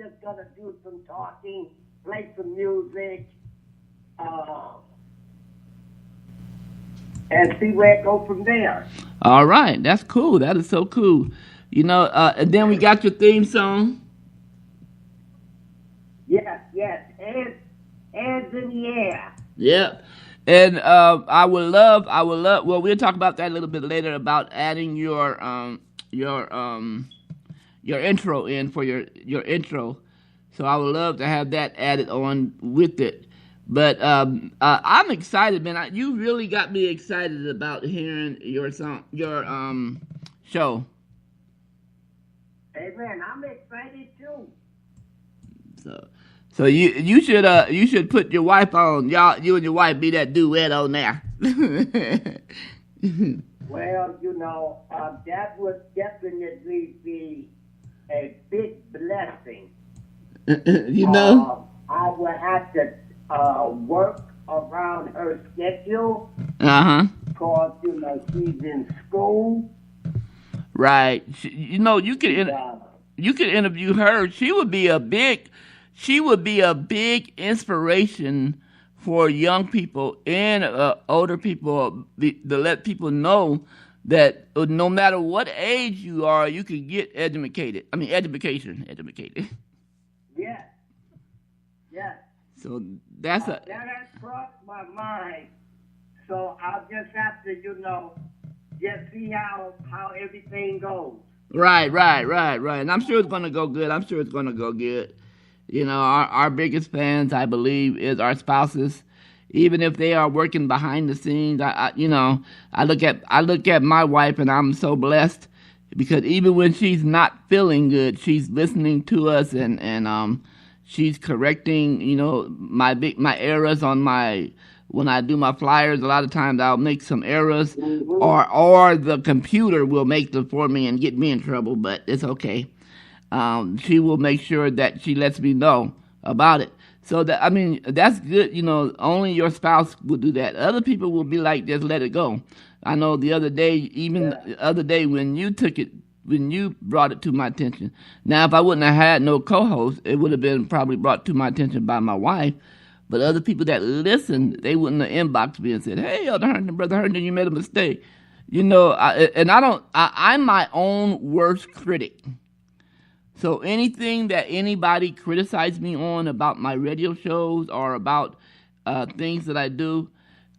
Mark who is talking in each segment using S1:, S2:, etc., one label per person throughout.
S1: just gonna do some talking, play some music, and see where it goes from there.
S2: All right, that's cool. That is so cool. You know, and then we got your theme song.
S1: Yes. Hands in the air.
S2: Yep. And I would love. Well, we'll talk about that a little bit later about adding your intro in for your intro. So I would love to have that added on with it. But I'm excited, man. You really got me excited about hearing your song, your show.
S1: Hey man, I'm excited too.
S2: So you should put your wife on. You and your wife be that duet on there.
S1: Well, you know, that would definitely be a big blessing.
S2: You know,
S1: I would have to work around her schedule. Because, you know, she's in school.
S2: Right. You know, you could interview her. She would be a big inspiration for young people and older people to let people know that no matter what age you are, you can get educated. I mean, education.
S1: Yes.
S2: So that has
S1: crossed my mind. So I'll just have to, you know, just see how everything goes.
S2: Right. And I'm sure it's going to go good. You know, our biggest fans, I believe, is our spouses. Even if they are working behind the scenes, I look at my wife and I'm so blessed because even when she's not feeling good, she's listening to us and she's correcting, you know, my errors on when I do my flyers. A lot of times I'll make some errors, or the computer will make them for me and get me in trouble. But it's okay. She will make sure that she lets me know about it. So that's good. You know, only your spouse will do that. Other people will be like, just let it go. I know the other day when you brought it to my attention. Now, if I wouldn't have had no co-host, it would have been probably brought to my attention by my wife. But other people that listened, they wouldn't have inboxed me and said, "Hey, Brother Herndon, you made a mistake." You know, I'm my own worst critic. So anything that anybody criticizes me on about my radio shows or about things that I do,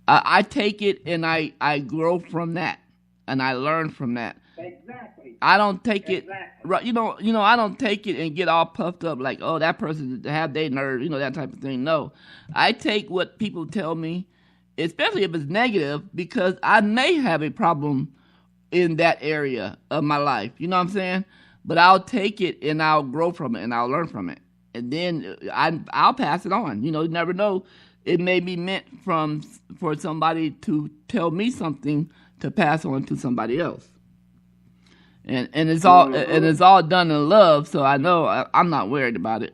S2: I take it and I grow from that and I learn from that.
S1: Exactly.
S2: I don't take it, right? You know, I don't take it and get all puffed up like, oh, that person have their nerve, you know, that type of thing. No, I take what people tell me, especially if it's negative, because I may have a problem in that area of my life. You know what I'm saying? But I'll take it and I'll grow from it and I'll learn from it. And then I'll pass it on. You know, you never know. It may be meant for somebody to tell me something to pass on to somebody else. And it's all done in love, so I know I'm not worried about it.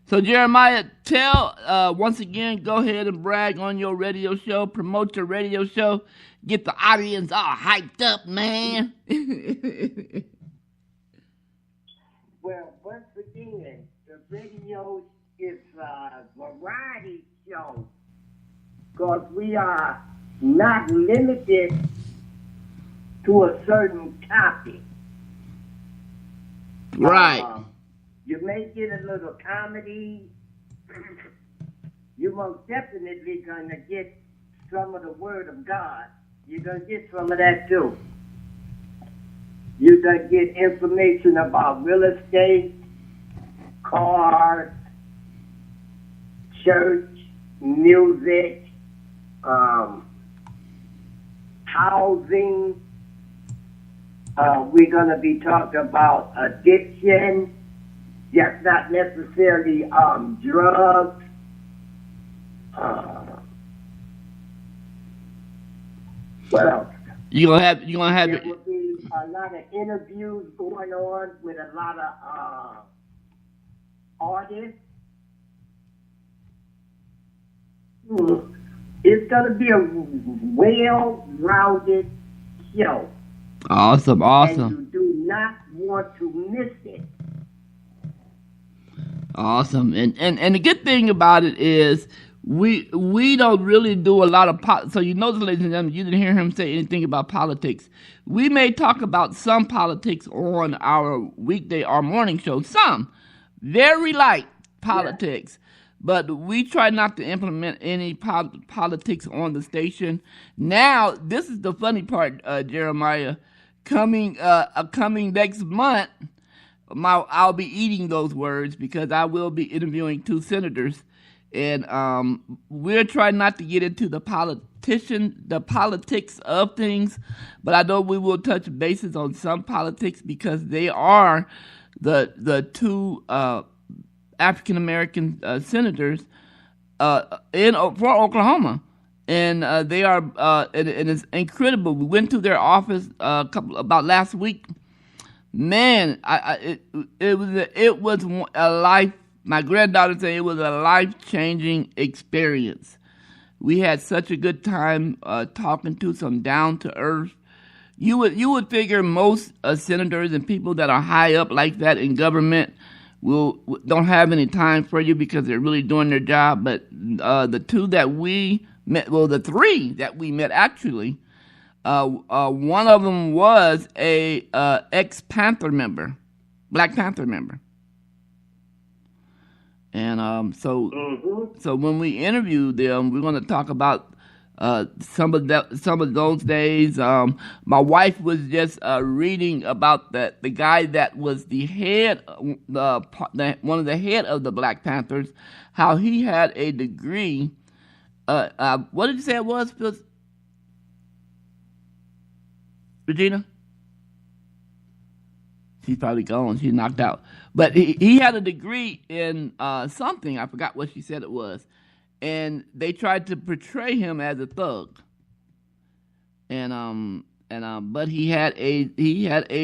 S2: So Jeremiah, tell once again, go ahead and brag on your radio show, promote your radio show, get the audience all hyped up, man.
S1: Well, once again, the radio is a variety show because we are not limited to a certain topic.
S2: Right.
S1: You may get a little comedy. You're most definitely going to get some of the Word of God. You're going to get some of that too. You're going to get information about real estate, cars, church, music, housing. We're going to be talking about addiction, just not necessarily drugs. What else?
S2: You're gonna have
S1: there will be a lot of interviews going on with a lot of artists. It's going to be a well-rounded show.
S2: Awesome.
S1: And you do not want to miss it.
S2: Awesome. And the good thing about it is we don't really do a lot of so you notice, ladies and gentlemen, you didn't hear him say anything about politics. We may talk about some politics on our weekday or morning show, some very light politics, but we try not to implement any politics on the station. Now, this is the funny part, Jeremiah. Coming next month, I'll be eating those words because I will be interviewing 2 senators, and we're trying not to get into the politics of things, but I know we will touch bases on some politics because they are the 2 African American senators for Oklahoma, and they are and it's incredible. We went to their office about last week. Man, it was a life. My granddaughter said it was a life-changing experience. We had such a good time talking to some down-to-earth. You would figure most senators and people that are high up like that in government don't have any time for you because they're really doing their job. But the 2 that we met, well, the 3 that we met actually. One of them was a ex-Panther member, Black Panther member, and so when we interviewed them, we're going to talk about some of those days. My wife was just reading about the guy that was the head, one of the head of the Black Panthers, how he had a degree. What did you say it was, Phil? Regina? She's probably gone. She's knocked out. But he had a degree in something. I forgot what she said it was. And they tried to portray him as a thug. But he had a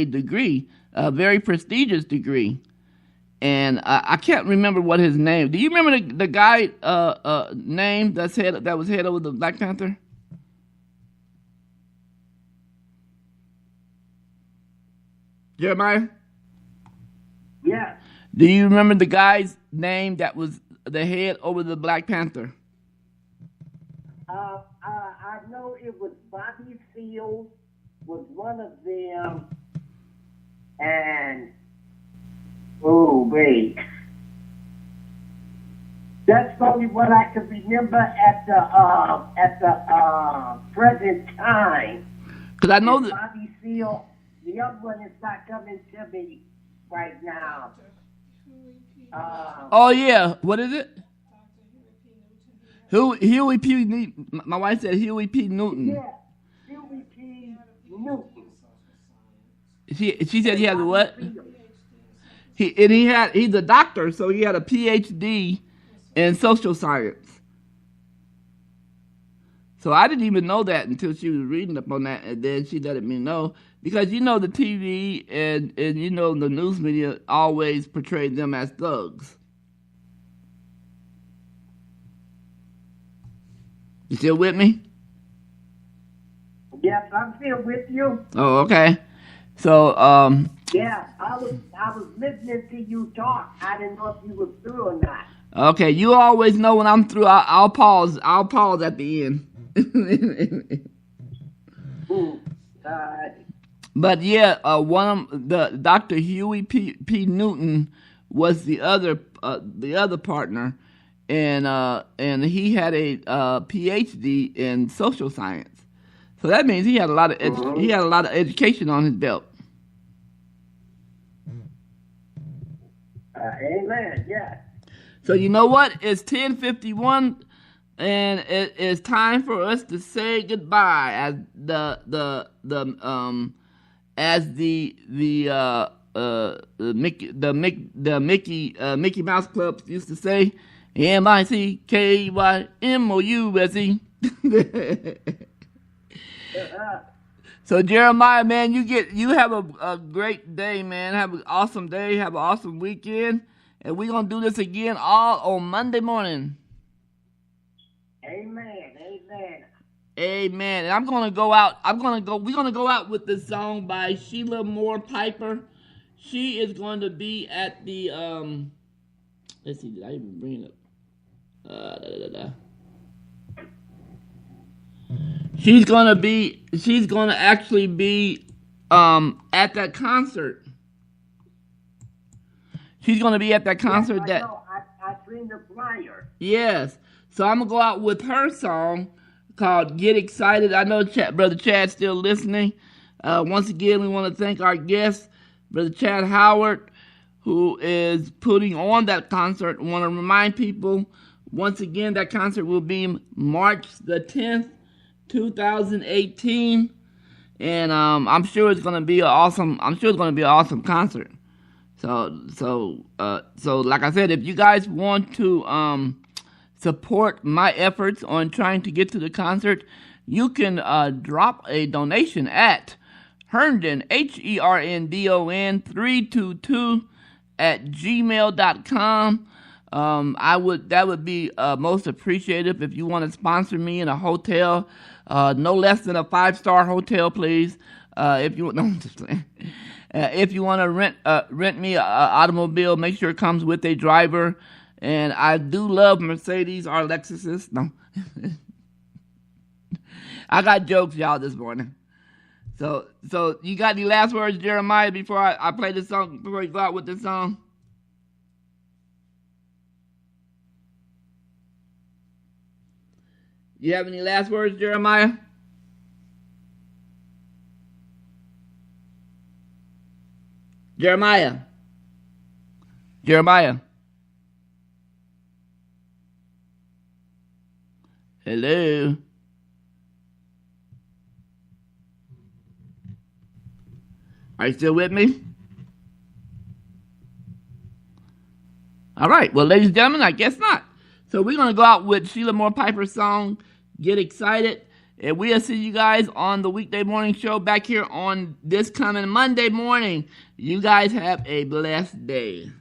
S2: degree, a very prestigious degree. And I can't remember what his name. Do you remember the guy name that was head over the Black Panther? Jeremiah?
S1: Yeah.
S2: Do you remember the guy's name that was the head over the Black Panther?
S1: I know it was Bobby Seals was one of them, and wait. That's only what I can remember at the present time.
S2: Because I know that
S1: Bobby Seals. The other one is not coming to me right now.
S2: Oh yeah, what is it? Huey P. Newton. My wife said Huey P. Newton.
S1: Yeah, Huey P. Newton.
S2: She said he has a what? He's a doctor, so he had a PhD in social science. So I didn't even know that until she was reading up on that, and then she let me know. Because the TV and the news media always portray them as thugs. You still with me?
S1: Yes, I'm still with you.
S2: Oh, okay. So
S1: yeah, I was listening to you talk. I didn't know if you were through or not.
S2: Okay, you always know when I'm through. I'll pause. I'll pause at the end. But yeah, one of the Dr. Huey P. Newton was the other partner, and he had a PhD in social science. So that means he had a lot of education on his belt.
S1: Amen. Yeah. So
S2: you know what? It's 10:51. And it's time for us to say goodbye as the Mickey Mouse Club used to say, MICKEYMOUSE. So Jeremiah, man, you have a great day, man. Have an awesome day. Have an awesome weekend, and we're gonna do this again all on Monday morning.
S1: Amen.
S2: Amen. And we're gonna go out with this song by Sheila Moore Piper. She is going to be at the Let's see, did I even bring it up? She's gonna actually be at that concert. She's gonna be at that concert.
S1: Yes, I seen the flyer.
S2: Yes. So I'm gonna go out with her song called "Get Excited." I know Brother Chad's still listening. Once again, we want to thank our guest, Brother Chad Howard, who is putting on that concert. I want to remind people once again that concert will be March the 10th. 2018, and I'm sure it's gonna be an awesome. I'm sure it's gonna be an awesome concert. So like I said, if you guys want to support my efforts on trying to get to the concert, you can drop a donation at Herndon HERNDON 322 at gmail.com. That would be most appreciative if you want to sponsor me in a hotel, no less than a 5-star hotel, please. If you if you want to rent me an automobile, make sure it comes with a driver. And I do love Mercedes or Lexuses. No, I got jokes, y'all, this morning. So you got any last words, Jeremiah, before I play this song? Before we go out with this song. You have any last words, Jeremiah? Jeremiah. Hello. Are you still with me? All right. Well, ladies and gentlemen, I guess not. So we're going to go out with Sheila Moore Piper's song, Get Excited. And we'll see you guys on the Weekday Morning Show back here on this coming Monday morning. You guys have a blessed day.